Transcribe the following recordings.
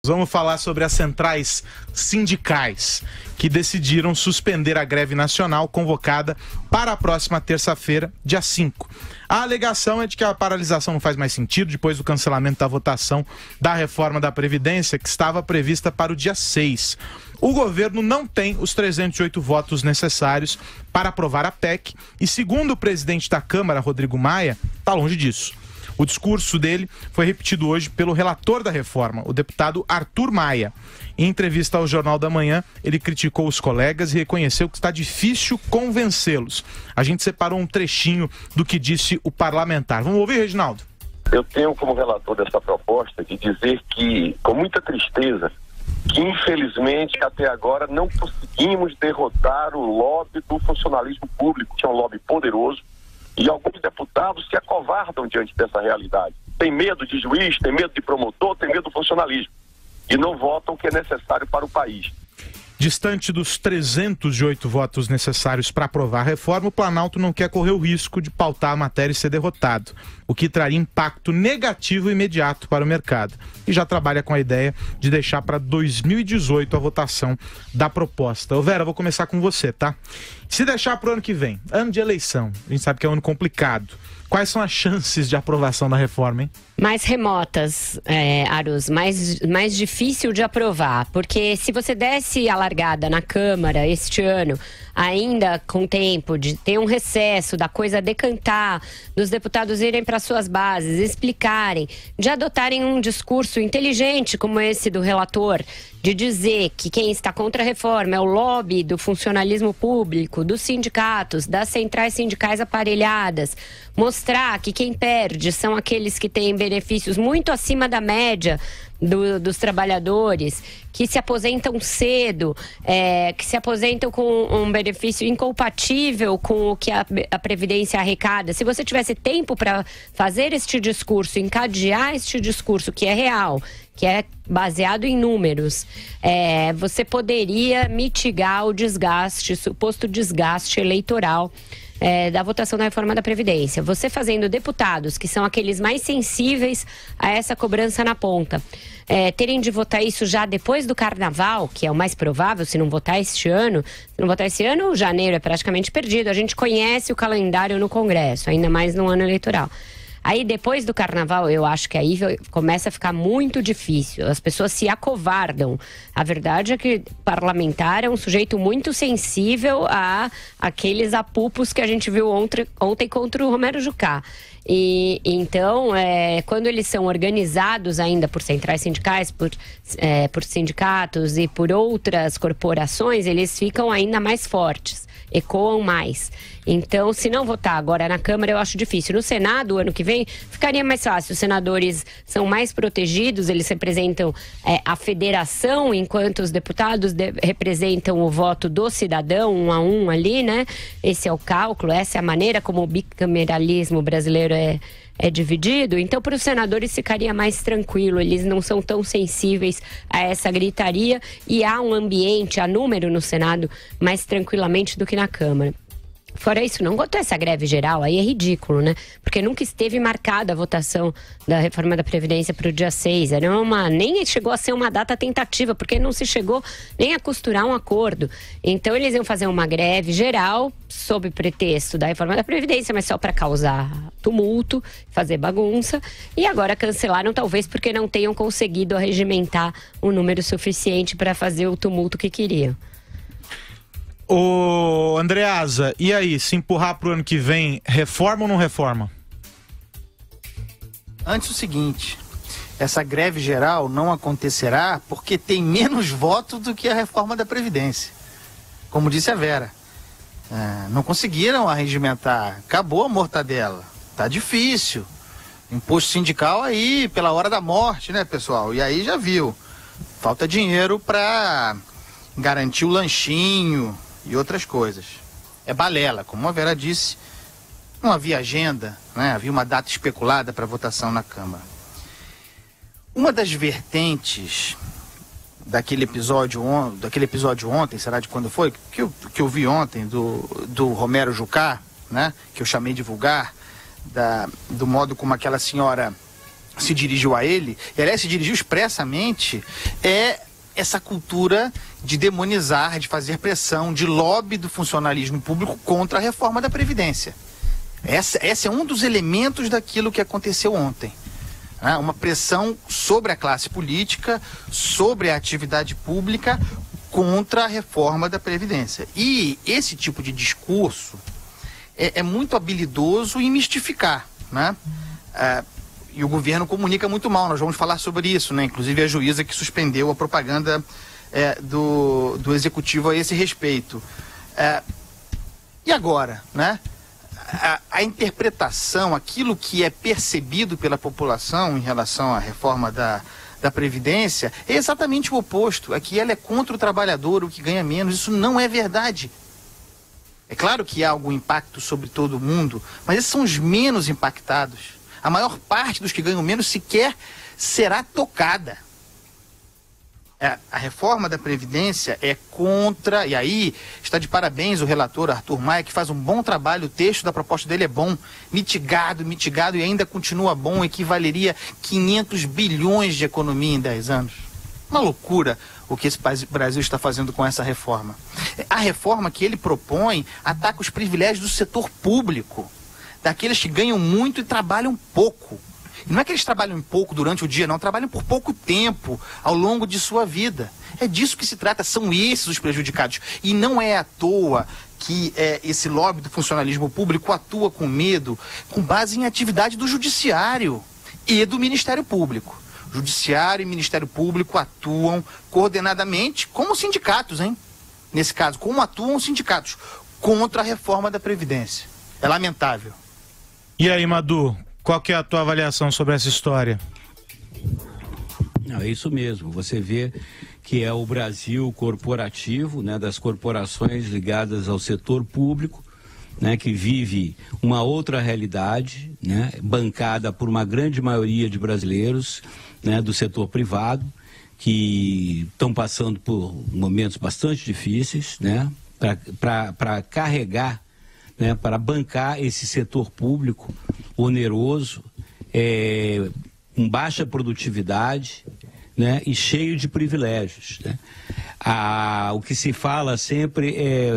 Vamos falar sobre as centrais sindicais que decidiram suspender a greve nacional convocada para a próxima terça-feira, dia 5. A alegação é de que a paralisação não faz mais sentido depois do cancelamento da votação da reforma da Previdência, que estava prevista para o dia 6. O governo não tem os 308 votos necessários para aprovar a PEC e, segundo o presidente da Câmara, Rodrigo Maia, está longe disso. O discurso dele foi repetido hoje pelo relator da reforma, o deputado Arthur Maia. Em entrevista ao Jornal da Manhã, ele criticou os colegas e reconheceu que está difícil convencê-los. A gente separou um trechinho do que disse o parlamentar. Vamos ouvir, Reginaldo? Eu tenho como relator dessa proposta de dizer que, com muita tristeza, que infelizmente até agora não conseguimos derrotar o lobby do funcionalismo público, que é um lobby poderoso, e alguns deputados se acovardam diante dessa realidade. Tem medo de juiz, tem medo de promotor, tem medo do funcionalismo. E não votam o que é necessário para o país. Distante dos 308 votos necessários para aprovar a reforma, o Planalto não quer correr o risco de pautar a matéria e ser derrotado, o que traria impacto negativo imediato para o mercado. E já trabalha com a ideia de deixar para 2018 a votação da proposta. Ô Vera, vou começar com você, tá? Se deixar para o ano que vem, ano de eleição, a gente sabe que é um ano complicado. Quais são as chances de aprovação da reforma, hein? Mais remotas, Arus, mais difícil de aprovar, porque se você desse a largada na Câmara este ano, ainda com tempo de ter um recesso, da coisa decantar, dos deputados irem para suas bases, explicarem, de adotarem um discurso inteligente como esse do relator, de dizer que quem está contra a reforma é o lobby do funcionalismo público, dos sindicatos, das centrais sindicais aparelhadas, mostrar que quem perde são aqueles que têm benefícios muito acima da média dos trabalhadores, que se aposentam cedo, que se aposentam com um benefício incompatível com o que a Previdência arrecada. Se você tivesse tempo para fazer este discurso, encadear este discurso que é real, que é baseado em números, você poderia mitigar o desgaste, suposto desgaste eleitoral da votação da reforma da Previdência. Você fazendo deputados, que são aqueles mais sensíveis a essa cobrança na ponta, terem de votar isso já depois do Carnaval, que é o mais provável, se não votar este ano. Se não votar esse ano, janeiro é praticamente perdido. A gente conhece o calendário no Congresso, ainda mais no ano eleitoral. Aí depois do Carnaval, eu acho que aí começa a ficar muito difícil. As pessoas se acovardam. A verdade é que parlamentar é um sujeito muito sensível a aqueles apupos que a gente viu ontem contra o Romero Jucá. E então, quando eles são organizados ainda por centrais sindicais, por sindicatos e por outras corporações, eles ficam ainda mais fortes, ecoam mais. Então, se não votar agora na Câmara, eu acho difícil. No Senado, ano que vem, ficaria mais fácil. Os senadores são mais protegidos, eles representam a federação, enquanto os deputados representam o voto do cidadão, 1 a 1 ali, né? Esse é o cálculo, essa é a maneira como o bicameralismo brasileiro é dividido. Então, para os senadores ficaria mais tranquilo, eles não são tão sensíveis a essa gritaria e há um ambiente, há número no Senado mais tranquilamente do que na Câmara. Fora isso, não botou essa greve geral, aí é ridículo, né? Porque nunca esteve marcada a votação da reforma da Previdência para o dia 6. Nem chegou a ser uma data tentativa, porque não se chegou nem a costurar um acordo. Então, eles iam fazer uma greve geral, sob pretexto da reforma da Previdência, mas só para causar tumulto, fazer bagunça. E agora cancelaram, talvez porque não tenham conseguido arregimentar um número suficiente para fazer o tumulto que queriam. Ô, Andreasa, e aí, se empurrar pro ano que vem, reforma ou não reforma? Antes o seguinte, essa greve geral não acontecerá porque tem menos votos do que a reforma da Previdência. Como disse a Vera, não conseguiram arregimentar, acabou a mortadela, tá difícil. Imposto sindical aí pela hora da morte, né, pessoal? E aí já viu, falta dinheiro para garantir o lanchinho e outras coisas. É balela, como a Vera disse, não havia agenda, né? Havia uma data especulada para votação na Câmara. Uma das vertentes daquele episódio ontem, será de quando foi? Que eu vi ontem, do Romero Jucá, né? Que eu chamei de vulgar, do modo como aquela senhora se dirigiu a ele, e aliás se dirigiu expressamente, é essa cultura de demonizar, de fazer pressão, de lobby do funcionalismo público contra a reforma da Previdência. Esse é um dos elementos daquilo que aconteceu ontem. Né? Uma pressão sobre a classe política, sobre a atividade pública, contra a reforma da Previdência. E esse tipo de discurso é muito habilidoso em mistificar, né? E o governo comunica muito mal, nós vamos falar sobre isso, né? Inclusive a juíza que suspendeu a propaganda do executivo a esse respeito. E agora, né? A interpretação, aquilo que é percebido pela população em relação à reforma da Previdência é exatamente o oposto. É que ela é contra o trabalhador, o que ganha menos. Isso não é verdade. É claro que há algum impacto sobre todo mundo, mas esses são os menos impactados. A maior parte dos que ganham menos sequer será tocada. A reforma da Previdência é contra, e aí está de parabéns o relator Arthur Maia, que faz um bom trabalho, o texto da proposta dele é bom, mitigado e ainda continua bom, equivaleria 500 bilhões de economia em 10 anos. Uma loucura o que esse Brasil está fazendo com essa reforma. A reforma que ele propõe ataca os privilégios do setor público, daqueles que ganham muito e trabalham pouco. E não é que eles trabalham pouco durante o dia, não, trabalham por pouco tempo ao longo de sua vida. É disso que se trata, são esses os prejudicados. E não é à toa que esse lobby do funcionalismo público atua com medo, com base em atividade do Judiciário e do Ministério Público. Judiciário e Ministério Público atuam coordenadamente, como sindicatos, hein? Nesse caso, como atuam os sindicatos contra a reforma da Previdência. É lamentável. E aí, Madu, qual que é a tua avaliação sobre essa história? Não, é isso mesmo. Você vê que é o Brasil corporativo, né, das corporações ligadas ao setor público, né, que vive uma outra realidade, né, bancada por uma grande maioria de brasileiros, né, do setor privado, que estão passando por momentos bastante difíceis, né, para carregar, né, para bancar esse setor público oneroso, com baixa produtividade, né, e cheio de privilégios, né. O que se fala sempre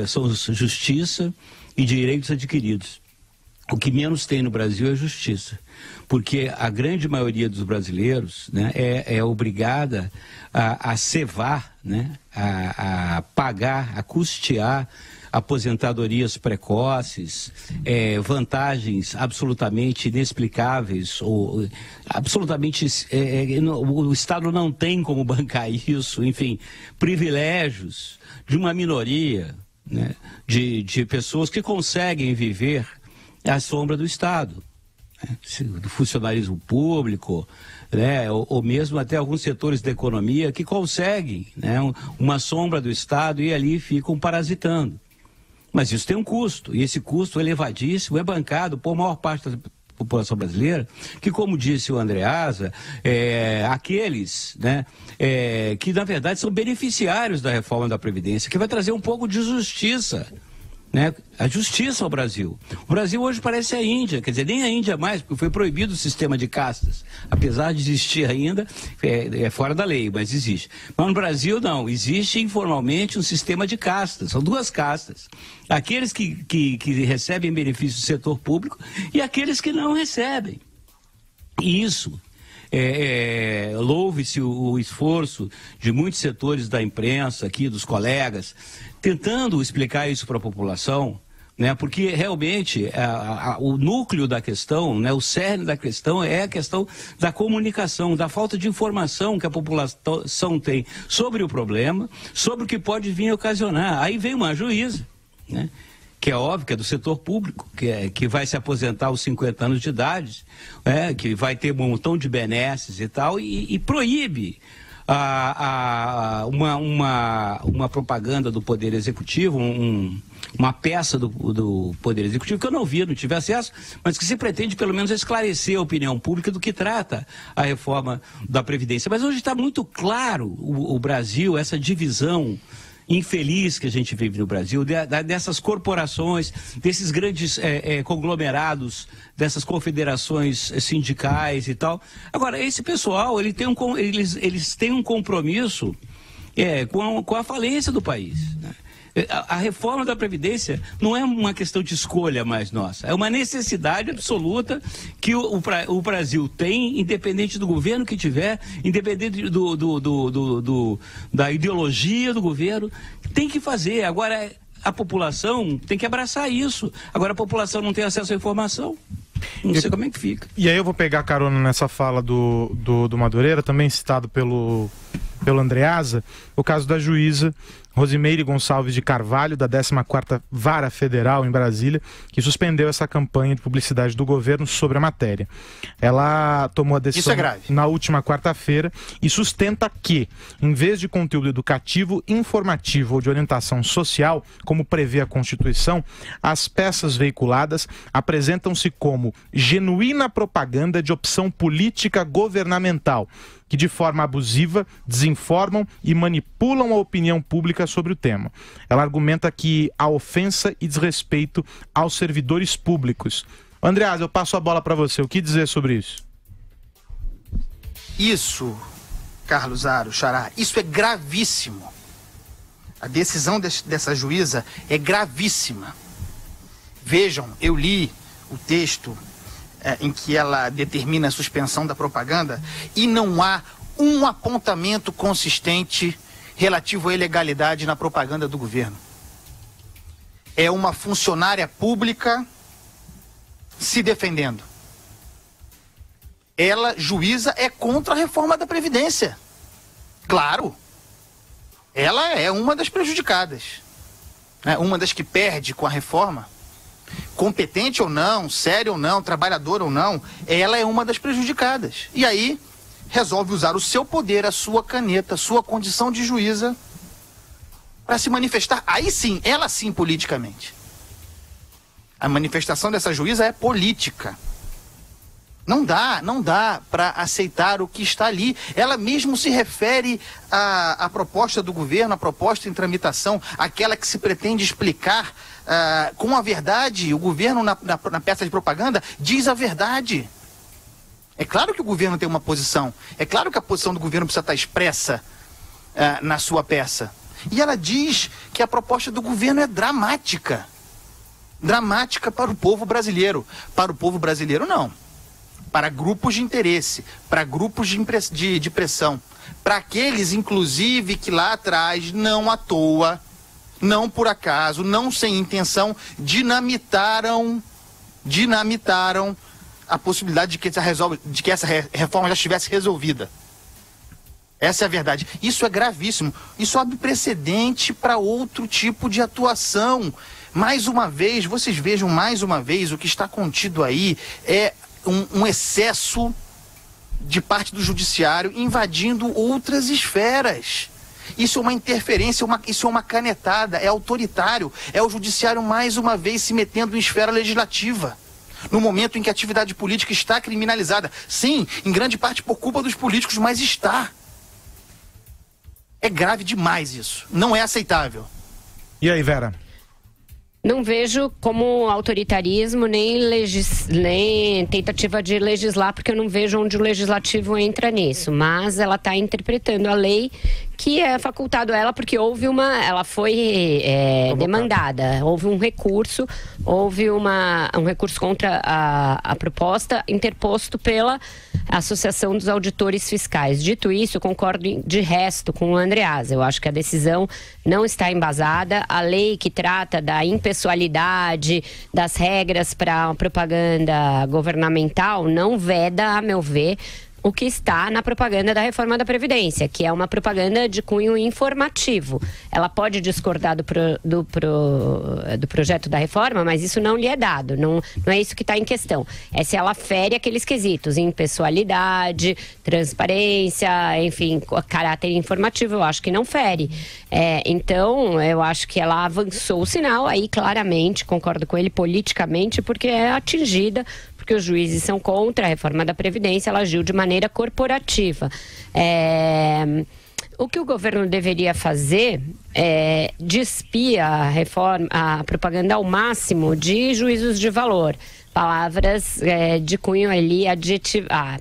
são justiça e direitos adquiridos. O que menos tem no Brasil é justiça, porque a grande maioria dos brasileiros, né, é obrigada a cevar, né, a pagar, a custear aposentadorias precoces, vantagens absolutamente inexplicáveis, ou absolutamente o Estado não tem como bancar isso, enfim, privilégios de uma minoria, né, de pessoas que conseguem viver à sombra do Estado, né, do funcionalismo público, né, ou mesmo até alguns setores da economia que conseguem, né, uma sombra do Estado e ali ficam parasitando. Mas isso tem um custo, e esse custo elevadíssimo é bancado por maior parte da população brasileira, que, como disse o Andreasa, aqueles, né, que na verdade são beneficiários da reforma da Previdência, que vai trazer um pouco de justiça, né, a justiça ao Brasil. O Brasil hoje parece a Índia, quer dizer, nem a Índia mais, porque foi proibido o sistema de castas. Apesar de existir ainda, é fora da lei, mas existe. Mas no Brasil não, existe informalmente um sistema de castas, são duas castas. Aqueles que recebem benefícios do setor público e aqueles que não recebem. E isso, louve-se o esforço de muitos setores da imprensa aqui, dos colegas, tentando explicar isso para a população, né, porque realmente o núcleo da questão, né, o cerne da questão é a questão da comunicação, da falta de informação que a população tem sobre o problema, sobre o que pode vir a ocasionar. Aí vem uma juíza, né, que é óbvio que é do setor público, que vai se aposentar aos 50 anos de idade, que vai ter um montão de benesses e tal, e proíbe uma propaganda do Poder Executivo, uma peça do Poder Executivo, que eu não vi, não tive acesso, mas que se pretende pelo menos esclarecer a opinião pública do que trata a reforma da Previdência. Mas hoje está muito claro o Brasil, essa divisão infeliz que a gente vive no Brasil, dessas corporações, desses grandes conglomerados, dessas confederações sindicais e tal. Agora, esse pessoal, eles têm um compromisso com a falência do país, né? A reforma da Previdência não é uma questão de escolha mais nossa, é uma necessidade absoluta que o Brasil tem, independente do governo que tiver, independente da ideologia do governo, tem que fazer. Agora, a população tem que abraçar isso. Agora, a população não tem acesso à informação. Não sei como é que fica. E aí eu vou pegar carona nessa fala do Madureira, também citado pelo Andreasa, o caso da juíza Rosimeire Gonçalves de Carvalho, da 14ª Vara Federal em Brasília, que suspendeu essa campanha de publicidade do governo sobre a matéria. Ela tomou a decisão na última quarta-feira e sustenta que, em vez de conteúdo educativo, informativo ou de orientação social, como prevê a Constituição, as peças veiculadas apresentam-se como genuína propaganda de opção política governamental, que de forma abusiva desinformam e manipulam a opinião pública sobre o tema. Ela argumenta que há ofensa e desrespeito aos servidores públicos. Andreasa, eu passo a bola para você. O que dizer sobre isso? Isso, Carlos Aro, Xará, isso é gravíssimo. A decisão dessa juíza é gravíssima. Vejam, eu li o texto em que ela determina a suspensão da propaganda e não há um apontamento consistente relativo à ilegalidade na propaganda do governo. É uma funcionária pública se defendendo. Ela, juíza, é contra a reforma da Previdência. Claro, ela é uma das prejudicadas, né? Uma das que perde com a reforma. Competente ou não, sério ou não, trabalhador ou não, ela é uma das prejudicadas. E aí, resolve usar o seu poder, a sua caneta, a sua condição de juíza para se manifestar, aí sim, ela sim, politicamente. A manifestação dessa juíza é política. Não dá para aceitar o que está ali. Ela mesmo se refere à proposta do governo, a proposta em tramitação, aquela que se pretende explicar com a verdade. O governo, na peça de propaganda, diz a verdade. É claro que o governo tem uma posição. É claro que a posição do governo precisa estar expressa na sua peça. E ela diz que a proposta do governo é dramática. Dramática para o povo brasileiro. Para o povo brasileiro, não. Para grupos de interesse, para grupos de pressão, para aqueles, inclusive, que lá atrás, não à toa, não por acaso, não sem intenção, dinamitaram a possibilidade de que essa reforma já estivesse resolvida. Essa é a verdade. Isso é gravíssimo. Isso abre precedente para outro tipo de atuação. Mais uma vez, vocês vejam mais uma vez, o que está contido aí é um excesso de parte do judiciário invadindo outras esferas. Isso é uma interferência, isso é uma canetada, é autoritário. É o judiciário mais uma vez se metendo em esfera legislativa. No momento em que a atividade política está criminalizada. Sim, em grande parte por culpa dos políticos, mas está. É grave demais isso. Não é aceitável. E aí, Vera? Não vejo como autoritarismo nem tentativa de legislar, porque eu não vejo onde o legislativo entra nisso. Mas ela está interpretando a lei que é facultado a ela, porque ela foi demandada. Houve um recurso contra a proposta interposto pela Associação dos Auditores Fiscais. Dito isso, eu concordo de resto com o Andreasa. Eu acho que a decisão não está embasada. A lei que trata da impessoalidade, das regras para a propaganda governamental, não veda, a meu ver, o que está na propaganda da reforma da Previdência, que é uma propaganda de cunho informativo. Ela pode discordar do projeto da reforma, mas isso não lhe é dado, não é isso que está em questão. É se ela fere aqueles quesitos, impessoalidade, transparência, enfim, caráter informativo, eu acho que não fere. Então, eu acho que ela avançou o sinal, aí claramente, concordo com ele politicamente, porque é atingida, porque os juízes são contra a reforma da Previdência, ela agiu de maneira corporativa. O que o governo deveria fazer é despir a propaganda ao máximo de juízos de valor. Palavras de cunho ali,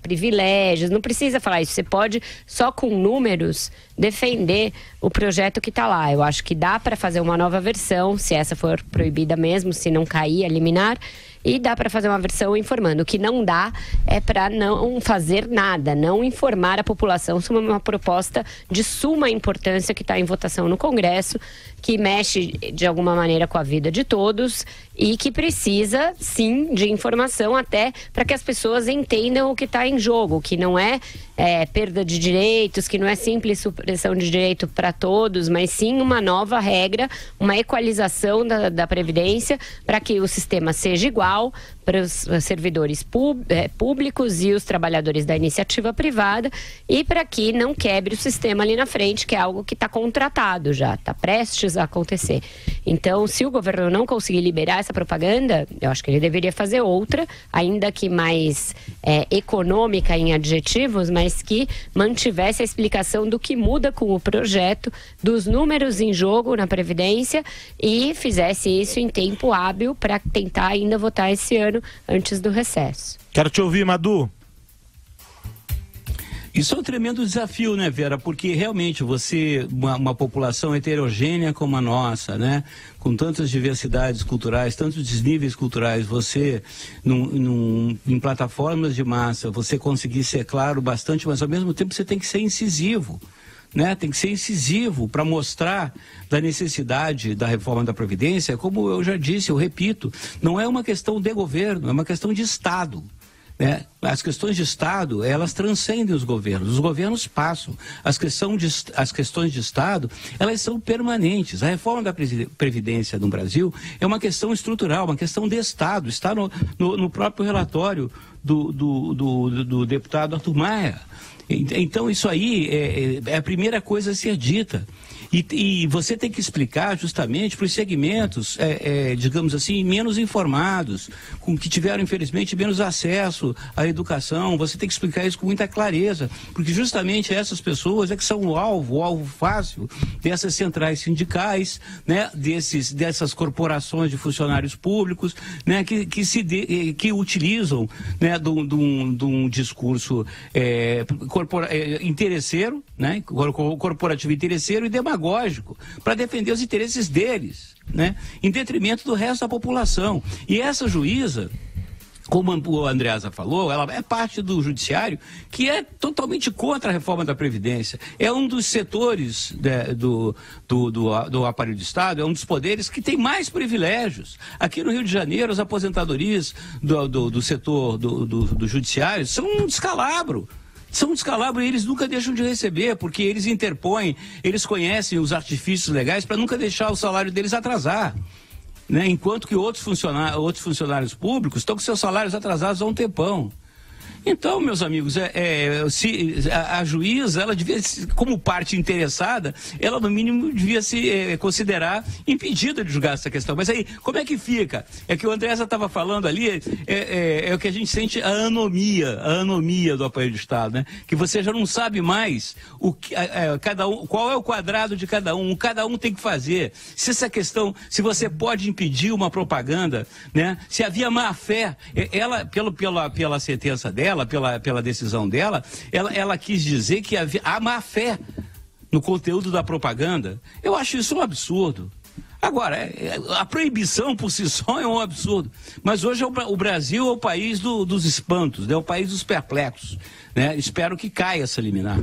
privilégios, não precisa falar isso. Você pode, só com números, defender o projeto que está lá. Eu acho que dá para fazer uma nova versão, se essa for proibida mesmo, se não cair a liminar, e dá para fazer uma versão informando. O que não dá é para não fazer nada, não informar a população sobre uma proposta de suma importância que está em votação no Congresso, que mexe de alguma maneira com a vida de todos e que precisa, sim, de informação até para que as pessoas entendam o que está em jogo, que não é perda de direitos, que não é simples supressão de direito para todos, mas sim uma nova regra, uma equalização da Previdência para que o sistema seja igual para os servidores públicos e os trabalhadores da iniciativa privada e para que não quebre o sistema ali na frente, que é algo que está contratado já, está prestes a acontecer. Então, se o governo não conseguir liberar essa propaganda, eu acho que ele deveria fazer outra, ainda que mais econômica em adjetivos, mas que mantivesse a explicação do que muda com o projeto, dos números em jogo na Previdência e fizesse isso em tempo hábil para tentar ainda votar esse ano antes do recesso. Quero te ouvir, Madu. Isso é um tremendo desafio, né, Vera? Porque realmente uma população heterogênea como a nossa, né? Com tantas diversidades culturais, tantos desníveis culturais, você, em plataformas de massa, você conseguir ser claro bastante, mas ao mesmo tempo você tem que ser incisivo. Né? Tem que ser incisivo para mostrar da necessidade da reforma da Previdência. Como eu já disse, eu repito, não é uma questão de governo, é uma questão de Estado. Né? As questões de Estado, elas transcendem os governos passam. As questões de Estado, elas são permanentes. A reforma da Previdência no Brasil é uma questão estrutural, uma questão de Estado. Está no próprio relatório do deputado Arthur Maia. Então, isso aí é a primeira coisa a ser dita. E você tem que explicar justamente para os segmentos, digamos assim, menos informados, que tiveram, infelizmente, menos acesso à educação. Você tem que explicar isso com muita clareza, porque justamente essas pessoas é que são o alvo fácil dessas centrais sindicais, né, dessas corporações de funcionários públicos, né, que utilizam, né, de um discurso interesseiro, né, corporativo interesseiro e demagógico, para defender os interesses deles, né, em detrimento do resto da população. E essa juíza, como o Andreasa falou, ela é parte do judiciário que é totalmente contra a reforma da Previdência. É um dos setores do aparelho de Estado, é um dos poderes que tem mais privilégios. Aqui no Rio de Janeiro, as aposentadorias do setor do judiciário são um descalabro. São um descalabro e eles nunca deixam de receber, porque eles interpõem, eles conhecem os artifícios legais para nunca deixar o salário deles atrasar. Né? Enquanto que outros funcionários públicos estão com seus salários atrasados há um tempão. Então, meus amigos, a juíza, ela devia, como parte interessada, ela no mínimo devia se considerar impedida de julgar essa questão. Mas aí, como é que fica? É que o Andreasa estava falando ali, é o que a gente sente a anomia do aparelho de Estado, né? Que você já não sabe mais qual é o quadrado de cada um tem que fazer. Se essa questão, se você pode impedir uma propaganda, né? Se havia má fé, ela, pela sentença dela, pela decisão dela, ela quis dizer que há má fé no conteúdo da propaganda. Eu acho isso um absurdo. Agora, a proibição por si só é um absurdo. Mas hoje o Brasil é o país dos espantos, é o país dos perplexos. Né? Espero que caia essa liminar.